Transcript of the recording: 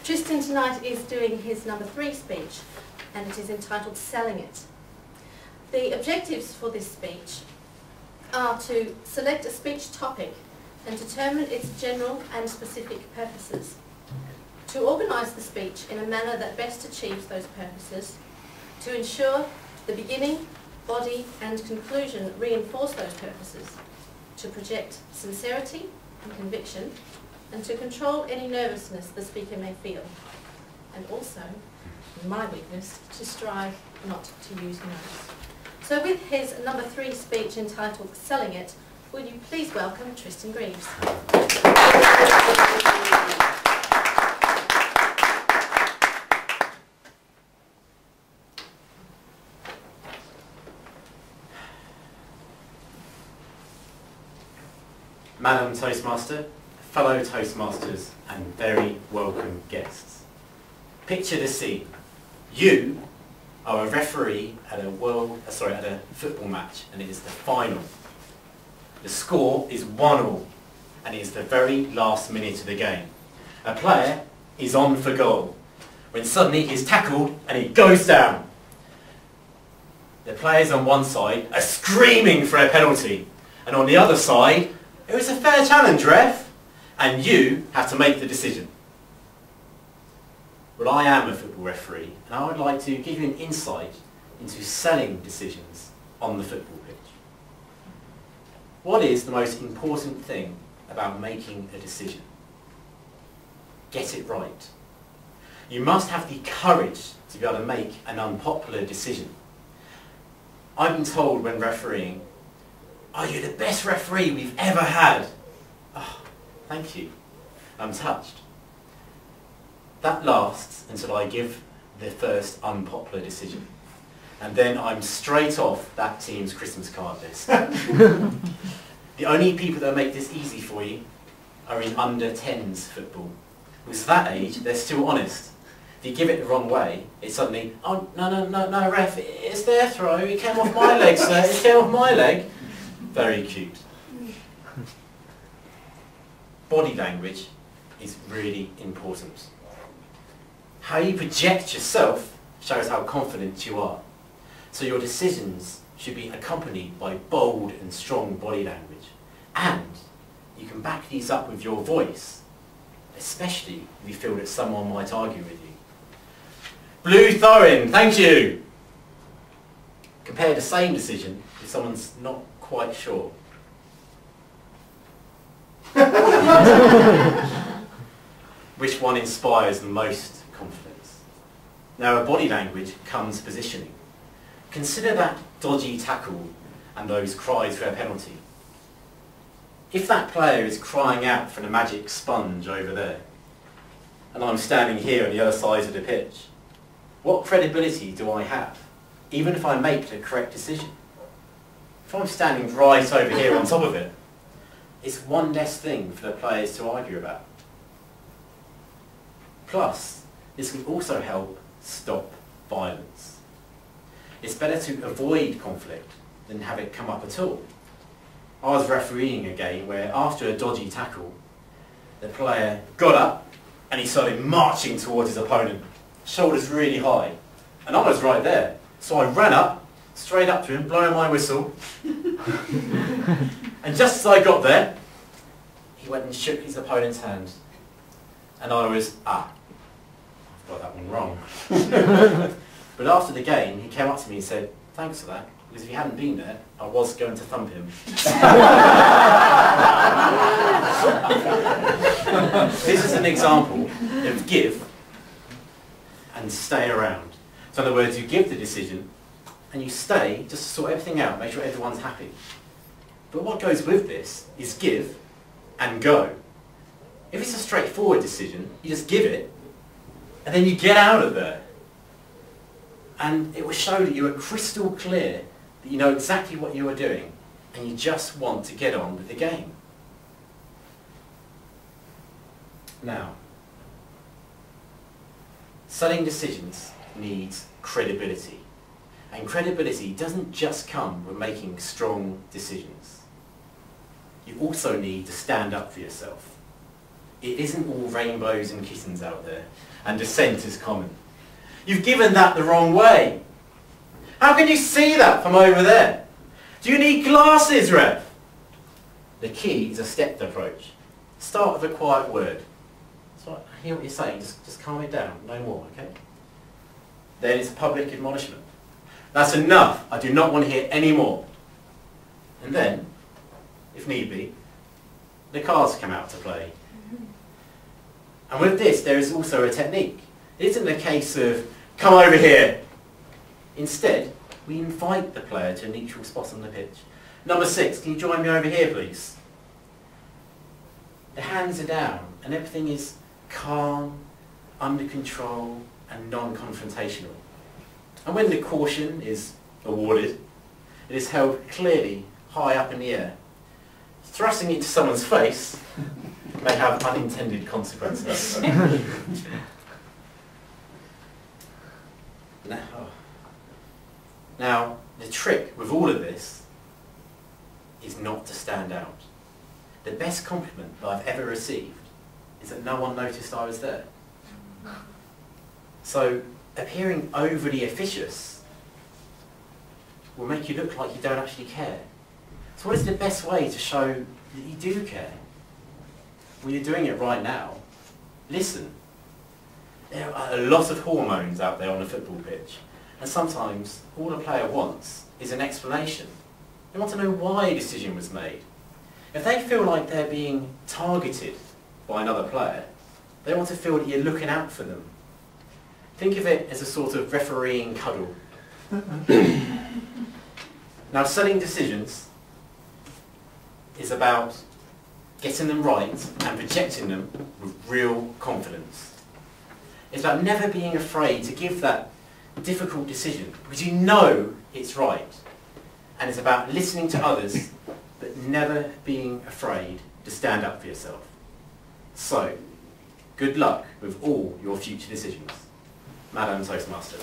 Tristan tonight is doing his number 3 speech, and it is entitled Selling It. The objectives for this speech are to select a speech topic and determine its general and specific purposes, to organise the speech in a manner that best achieves those purposes, to ensure the beginning, body and conclusion reinforce those purposes, to project sincerity and conviction, and to control any nervousness the speaker may feel, and also, my weakness, to strive not to use notes. So with his number 3 speech entitled Selling It, would you please welcome Tristan Greaves. Madam Toastmaster, fellow Toastmasters and very welcome guests. Picture the scene. You are a referee at a football match, and it is the final. The score is 1-1 and it is the very last minute of the game. A player is on for goal when suddenly he is tackled and he goes down. The players on one side are screaming for a penalty, and on the other side, it was a fair challenge, ref, and you have to make the decision. Well, I am a football referee, and I would like to give you an insight into selling decisions on the football pitch. What is the most important thing about making a decision? Get it right. You must have the courage to be able to make an unpopular decision. I've been told when refereeing, "Oh, you're the best referee we've ever had." Oh, thank you. I'm touched. That lasts until I give the first unpopular decision. And then I'm straight off that team's Christmas card list. The only people that make this easy for you are in under 10s football. Because at that age, they're still honest. If you give it the wrong way, it's suddenly, "Oh, no, ref, it's their throw, it came off my leg, sir, it came off my leg." Very cute. Body language is really important. How you project yourself shows how confident you are. So your decisions should be accompanied by bold and strong body language. And you can back these up with your voice, especially if you feel that someone might argue with you. Blue throw-in, thank you! Compare the same decision if someone's not quite sure. Which one inspires the most confidence? Now, a body language comes positioning. Consider that dodgy tackle and those cries for a penalty. If that player is crying out for the magic sponge over there, and I'm standing here on the other side of the pitch, what credibility do I have, even if I make the correct decision? If I'm standing right over here on top of it, it's one less thing for the players to argue about. Plus, this can also help stop violence. It's better to avoid conflict than have it come up at all. I was refereeing a game where after a dodgy tackle, the player got up and he started marching towards his opponent, shoulders really high. And I was right there, so I ran up, straight up to him, blowing my whistle. And just as I got there, he went and shook his opponent's hand. And I was, I've got that one wrong. But after the game, he came up to me and said, "Thanks for that, because if you hadn't been there, I was going to thump him." This is an example of give and stay around. So in other words, you give the decision and you stay just to sort everything out, make sure everyone's happy. But what goes with this is give and go. If it's a straightforward decision, you just give it and then you get out of there. And it will show that you are crystal clear, that you know exactly what you are doing, and you just want to get on with the game. Now, selling decisions needs credibility. And credibility doesn't just come with making strong decisions. You also need to stand up for yourself. it isn't all rainbows and kittens out there, and dissent is common. You've given that the wrong way. How can you see that from over there? Do you need glasses, Rev? The key is a stepped approach. Start with a quiet word. So I hear what you're saying, just calm it down, no more, okay? Then it's public admonishment. That's enough, I do not want to hear any more. And then, if need be, the cards come out to play. And with this, there is also a technique. It isn't a case of, come over here. Instead, we invite the player to a neutral spot on the pitch. Number 6, can you join me over here, please? The hands are down, and everything is calm, under control, and non-confrontational. And when the caution is awarded, it is held clearly high up in the air. Thrusting it to someone's face may have unintended consequences. Now, the trick with all of this is not to stand out. The best compliment that I've ever received is that no one noticed I was there. So, appearing overly officious will make you look like you don't actually care. So what is the best way to show that you do care? Well, you're doing it right now. Listen. There are a lot of hormones out there on the football pitch, and sometimes all a player wants is an explanation. They want to know why a decision was made. If they feel like they're being targeted by another player, they want to feel that you're looking out for them. Think of it as a sort of refereeing cuddle. Now, selling decisions is about getting them right and projecting them with real confidence. It's about never being afraid to give that difficult decision because you know it's right. And it's about listening to others but never being afraid to stand up for yourself. So, good luck with all your future decisions. Madam Toastmaster.